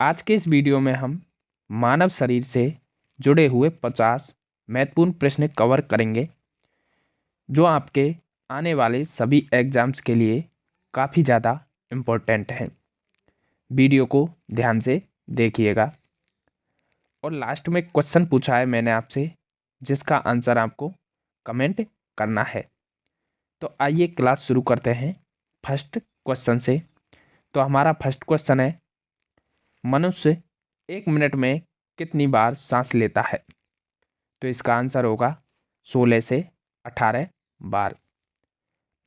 आज के इस वीडियो में हम मानव शरीर से जुड़े हुए 50 महत्वपूर्ण प्रश्न कवर करेंगे जो आपके आने वाले सभी एग्जाम्स के लिए काफ़ी ज़्यादा इम्पोर्टेंट हैं। वीडियो को ध्यान से देखिएगा और लास्ट में क्वेश्चन पूछा है मैंने आपसे, जिसका आंसर आपको कमेंट करना है। तो आइए क्लास शुरू करते हैं फर्स्ट क्वेश्चन से। तो हमारा फर्स्ट क्वेश्चन है, मनुष्य 1 मिनट में कितनी बार सांस लेता है? तो इसका आंसर होगा 16 से 18 बार।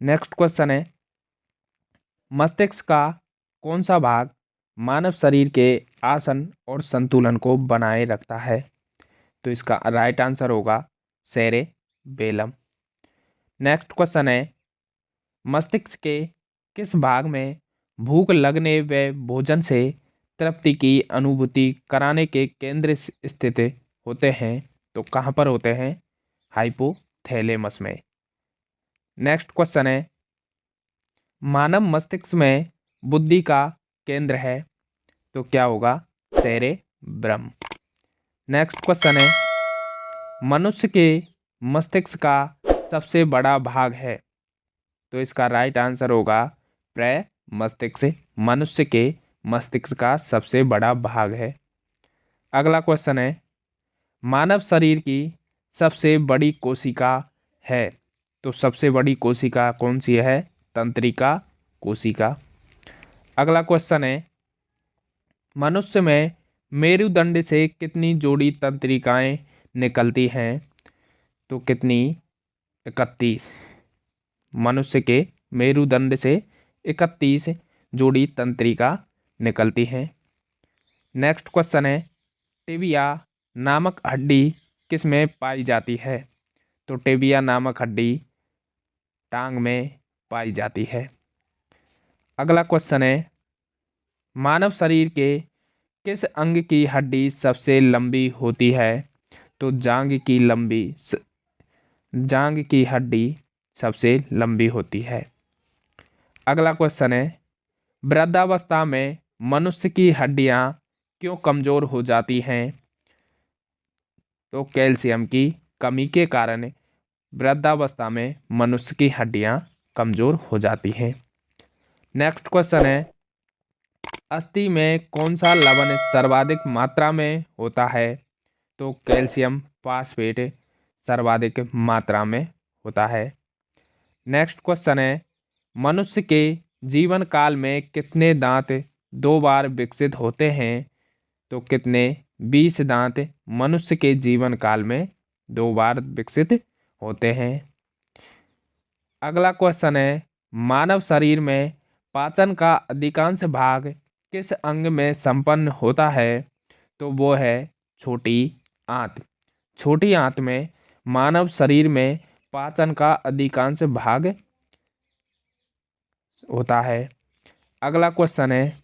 नेक्स्ट क्वेश्चन है, मस्तिष्क का कौन सा भाग मानव शरीर के आसन और संतुलन को बनाए रखता है? तो इसका राइट आंसर होगा सेरेबेलम। नेक्स्ट क्वेश्चन है, मस्तिष्क के किस भाग में भूख लगने व भोजन से तृप्ति की अनुभूति कराने के केंद्र स्थित होते हैं? तो कहाँ पर होते हैं? हाइपोथैलेमस में। नेक्स्ट क्वेश्चन है, मानव मस्तिष्क में बुद्धि का केंद्र है? तो क्या होगा? सेरेब्रम। नेक्स्ट क्वेश्चन है, मनुष्य के मस्तिष्क का सबसे बड़ा भाग है? तो इसका राइट आंसर होगा प्रमस्तिष्क। मनुष्य के मस्तिष्क का सबसे बड़ा भाग है। अगला क्वेश्चन है, मानव शरीर की सबसे बड़ी कोशिका है? तो सबसे बड़ी कोशिका कौन सी है? तंत्रिका कोशिका। अगला क्वेश्चन है, मनुष्य में मेरुदंड से कितनी जोड़ी तंत्रिकाएं निकलती हैं? तो कितनी? 31। मनुष्य के मेरुदंड से 31 जोड़ी तंत्रिका निकलती हैं। नेक्स्ट क्वेश्चन है, टिबिया नामक हड्डी किस में पाई जाती है? तो टिबिया नामक हड्डी टांग में पाई जाती है। अगला क्वेश्चन है, मानव शरीर के किस अंग की हड्डी सबसे लंबी होती है? तो जांग की हड्डी सबसे लंबी होती है। अगला क्वेश्चन है, वृद्धावस्था में मनुष्य की हड्डियां क्यों कमजोर हो जाती हैं? तो कैल्शियम की कमी के कारण वृद्धावस्था में मनुष्य की हड्डियां कमजोर हो जाती हैं। नेक्स्ट क्वेश्चन है, अस्थि में कौन सा लवण सर्वाधिक मात्रा में होता है? तो कैल्शियम फास्फेट सर्वाधिक मात्रा में होता है। नेक्स्ट क्वेश्चन है, मनुष्य के जीवन काल में कितने दांत 2 बार विकसित होते हैं? तो कितने? 20 दांत मनुष्य के जीवन काल में 2 बार विकसित होते हैं। अगला क्वेश्चन है, मानव शरीर में पाचन का अधिकांश भाग किस अंग में संपन्न होता है? तो वो है छोटी आंत। छोटी आंत में मानव शरीर में पाचन का अधिकांश भाग होता है। अगला क्वेश्चन है,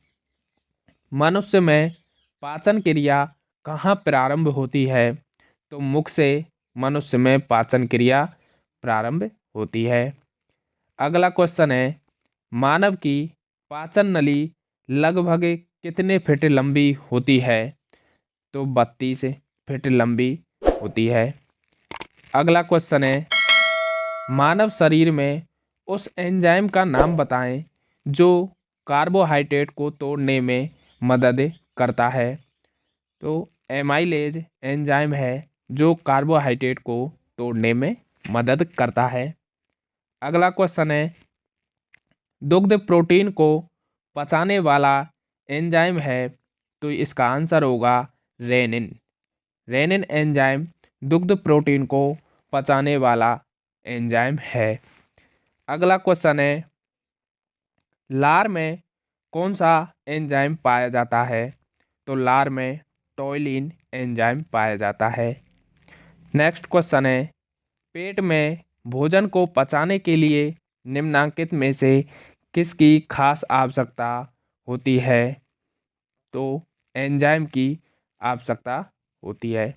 मनुष्य में पाचन क्रिया कहाँ प्रारंभ होती है? तो मुख से मनुष्य में पाचन क्रिया प्रारंभ होती है। अगला क्वेश्चन है, मानव की पाचन नली लगभग कितने फीट लंबी होती है? तो 32 फीट लंबी होती है। अगला क्वेश्चन है, मानव शरीर में उस एंजाइम का नाम बताएं जो कार्बोहाइड्रेट को तोड़ने में मदद करता है? तो एमाइलेज एंजाइम है जो कार्बोहाइड्रेट को तोड़ने में मदद करता है। अगला क्वेश्चन है, दुग्ध प्रोटीन को पचाने वाला एंजाइम है? तो इसका आंसर होगा रेनिन। रेनिन एंजाइम दुग्ध प्रोटीन को पचाने वाला एंजाइम है। अगला क्वेश्चन है, लार में कौन सा एंजाइम पाया जाता है? तो लार में टॉयलिन एंजाइम पाया जाता है। नेक्स्ट क्वेश्चन है, पेट में भोजन को पचाने के लिए निम्नलिखित में से किसकी खास आवश्यकता होती है? तो एंजाइम की आवश्यकता होती है।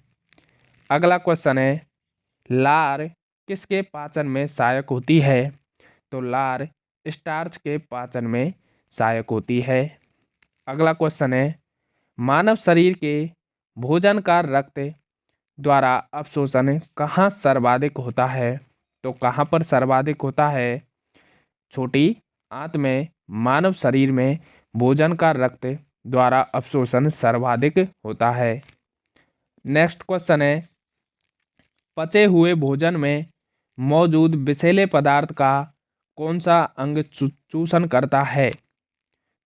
अगला क्वेश्चन है, लार किसके पाचन में सहायक होती है? तो लार स्टार्च के पाचन में सहायक होती है। अगला क्वेश्चन है, मानव शरीर के भोजन का रक्त द्वारा अवशोषण कहाँ सर्वाधिक होता है? तो कहाँ पर सर्वाधिक होता है? छोटी आंत में मानव शरीर में भोजन का रक्त द्वारा अवशोषण सर्वाधिक होता है। नेक्स्ट क्वेश्चन है, पचे हुए भोजन में मौजूद विषैले पदार्थ का कौन सा अंग चूषण करता है?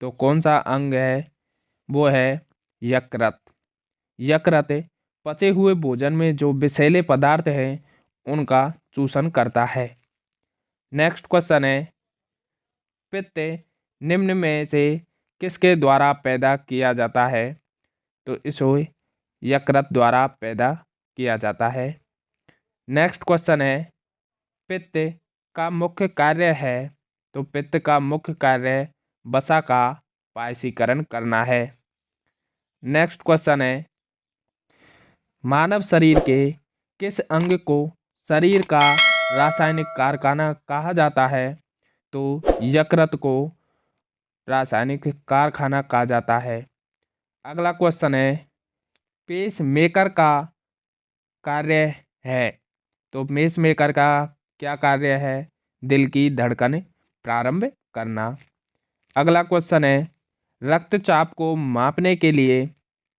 तो कौन सा अंग है? वो है यकृत। यकृत पचे हुए भोजन में जो विषैले पदार्थ हैं उनका चूषण करता है। नेक्स्ट क्वेश्चन है, पित्त निम्न में से किसके द्वारा पैदा किया जाता है? तो इसे यकृत द्वारा पैदा किया जाता है। नेक्स्ट क्वेश्चन है, पित्त का मुख्य कार्य है? तो पित्त का मुख्य कार्य वसा का पायसीकरण करना है। नेक्स्ट क्वेश्चन है, मानव शरीर के किस अंग को शरीर का रासायनिक कारखाना कहा जाता है? तो यकृत को रासायनिक कारखाना कहा जाता है। अगला क्वेश्चन है, पेस मेकर का कार्य है? तो पेस मेकर का क्या कार्य है? दिल की धड़कन प्रारंभ करना। अगला क्वेश्चन है, रक्तचाप को मापने के लिए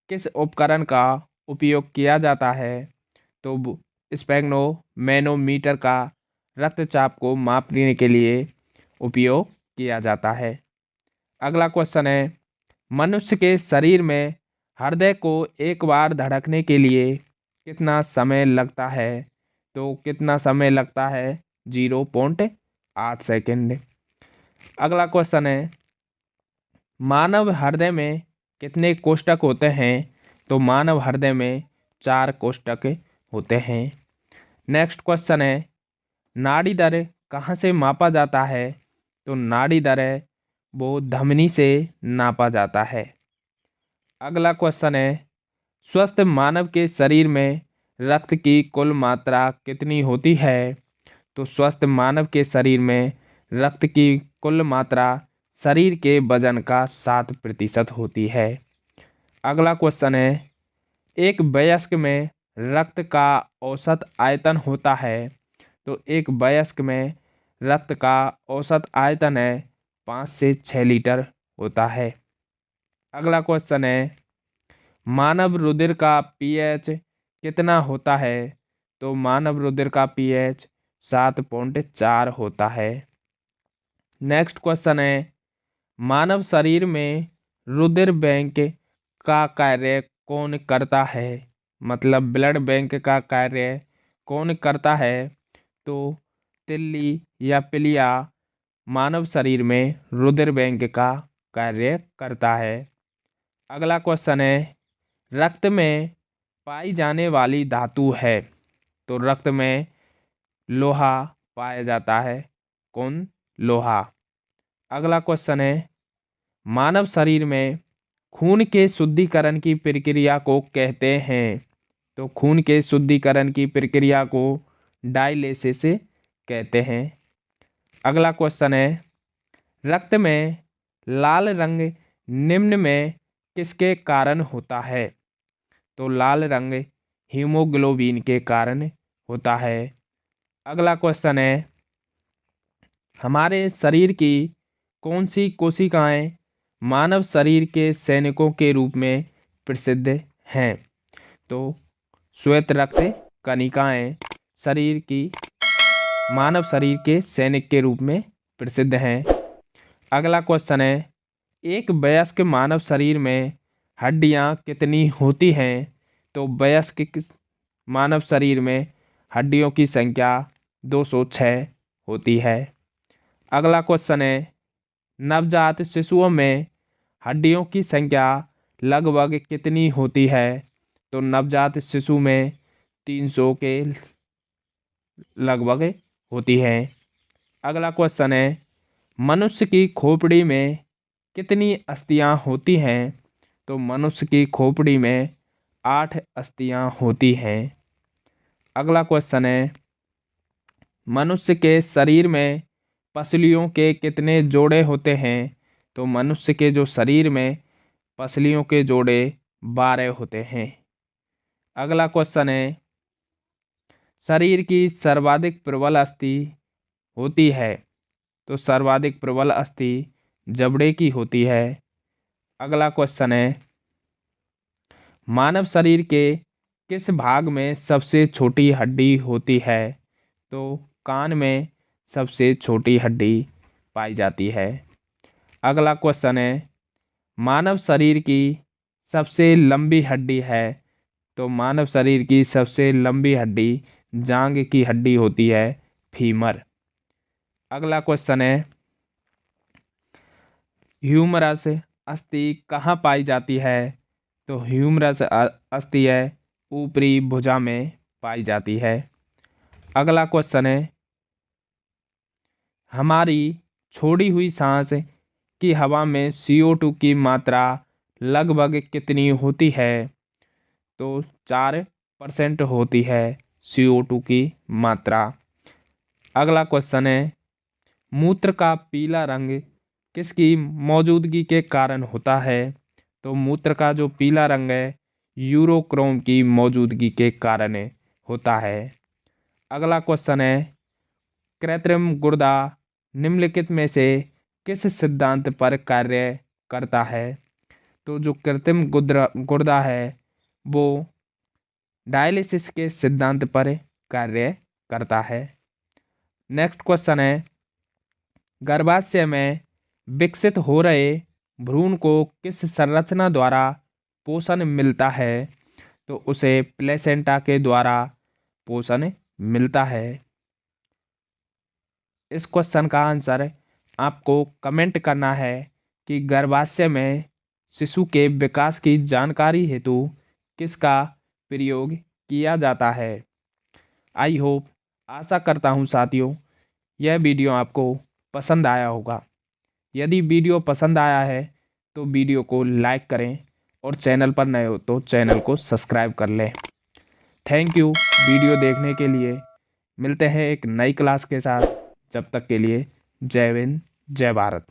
किस उपकरण का उपयोग किया जाता है? तो स्फेग्मोमीटर का रक्तचाप को मापने के लिए उपयोग किया जाता है। अगला क्वेश्चन है, मनुष्य के शरीर में हृदय को एक बार धड़कने के लिए कितना समय लगता है? तो कितना समय लगता है? 0.8 सेकेंड। अगला क्वेश्चन है, मानव हृदय में कितने कोष्ठक होते हैं? तो मानव हृदय में 4 कोष्ठक होते हैं। नेक्स्ट क्वेश्चन है, नाड़ी दर कहाँ से मापा जाता है? तो नाड़ी दर वो धमनी से नापा जाता है। अगला क्वेश्चन है, स्वस्थ मानव के शरीर में रक्त की कुल मात्रा कितनी होती है? तो स्वस्थ मानव के शरीर में रक्त की कुल मात्रा शरीर के वजन का 7% होती है। अगला क्वेश्चन है, एक वयस्क में रक्त का औसत आयतन होता है? तो एक वयस्क में रक्त का औसत आयतन है 5 से 6 लीटर होता है। अगला क्वेश्चन है, मानव रुधिर का पीएच कितना होता है? तो मानव रुधिर का पीएच 7.4 होता है। नेक्स्ट क्वेश्चन है, मानव शरीर में रुधिर बैंक का कार्य कौन करता है? मतलब ब्लड बैंक का कार्य कौन करता है? तो तिल्ली या पिलिया मानव शरीर में रुधिर बैंक का कार्य करता है। अगला क्वेश्चन है, रक्त में पाई जाने वाली धातु है? तो रक्त में लोहा पाया जाता है। कौन? लोहा। अगला क्वेश्चन है, मानव शरीर में खून के शुद्धिकरण की प्रक्रिया को कहते हैं? तो खून के शुद्धिकरण की प्रक्रिया को डायलिसिस कहते हैं। अगला क्वेश्चन है, रक्त में लाल रंग निम्न में किसके कारण होता है? तो लाल रंग हीमोग्लोबिन के कारण होता है। अगला क्वेश्चन है, हमारे शरीर की कौन सी कोशिकाएं मानव शरीर के सैनिकों के रूप में प्रसिद्ध हैं? तो श्वेत रक्त कणिकाएं शरीर की मानव शरीर के सैनिक के रूप में प्रसिद्ध हैं। अगला क्वेश्चन है, एक वयस्क मानव शरीर में हड्डियां कितनी होती हैं? तो वयस्क मानव शरीर में हड्डियों की संख्या 206 होती है। अगला क्वेश्चन है, नवजात शिशुओं में हड्डियों की संख्या लगभग कितनी होती है? तो नवजात शिशु में 300 के लगभग होती है। अगला क्वेश्चन है, मनुष्य की खोपड़ी में कितनी अस्थियां होती हैं? तो मनुष्य की खोपड़ी में 8 अस्थियां होती हैं। अगला क्वेश्चन है, मनुष्य के शरीर में पसलियों के कितने जोड़े होते हैं? तो मनुष्य के जो शरीर में पसलियों के जोड़े 12 होते हैं। अगला क्वेश्चन है, शरीर की सर्वाधिक प्रबल अस्थि होती है, तो सर्वाधिक प्रबल अस्थि जबड़े की होती है। अगला क्वेश्चन है, मानव शरीर के किस भाग में सबसे छोटी हड्डी होती है, तो कान में सबसे छोटी हड्डी पाई जाती है। अगला क्वेश्चन है, मानव शरीर की सबसे लंबी हड्डी है, तो मानव शरीर की सबसे लंबी हड्डी जांघ की हड्डी होती है, फीमर। अगला क्वेश्चन है, ह्यूमरस अस्थि कहाँ पाई जाती है, तो ह्यूमरस अस्थि है ऊपरी भुजा में पाई जाती है। अगला क्वेश्चन है, हमारी छोड़ी हुई सांस की हवा में CO2 की मात्रा लगभग कितनी होती है, तो 4% होती है CO2 की मात्रा। अगला क्वेश्चन है, मूत्र का पीला रंग किसकी मौजूदगी के कारण होता है, तो मूत्र का जो पीला रंग है यूरोक्रोम की मौजूदगी के कारण होता है। अगला क्वेश्चन है, कृत्रिम गुर्दा निम्नलिखित में से किस सिद्धांत पर कार्य करता है, तो जो कृत्रिम गुर्दा है वो डायलिसिस के सिद्धांत पर कार्य करता है। नेक्स्ट क्वेश्चन है, गर्भाशय में विकसित हो रहे भ्रूण को किस संरचना द्वारा पोषण मिलता है, तो उसे प्लेसेंटा के द्वारा पोषण मिलता है। इस क्वेश्चन का आंसर आपको कमेंट करना है कि गर्भाशय में शिशु के विकास की जानकारी हेतु किसका प्रयोग किया जाता है। आई होप, आशा करता हूँ साथियों, यह वीडियो आपको पसंद आया होगा। यदि वीडियो पसंद आया है तो वीडियो को लाइक करें और चैनल पर नए हो तो चैनल को सब्सक्राइब कर लें। थैंक यू वीडियो देखने के लिए। मिलते हैं एक नई क्लास के साथ, जब तक के लिए जय हिंद जय भारत।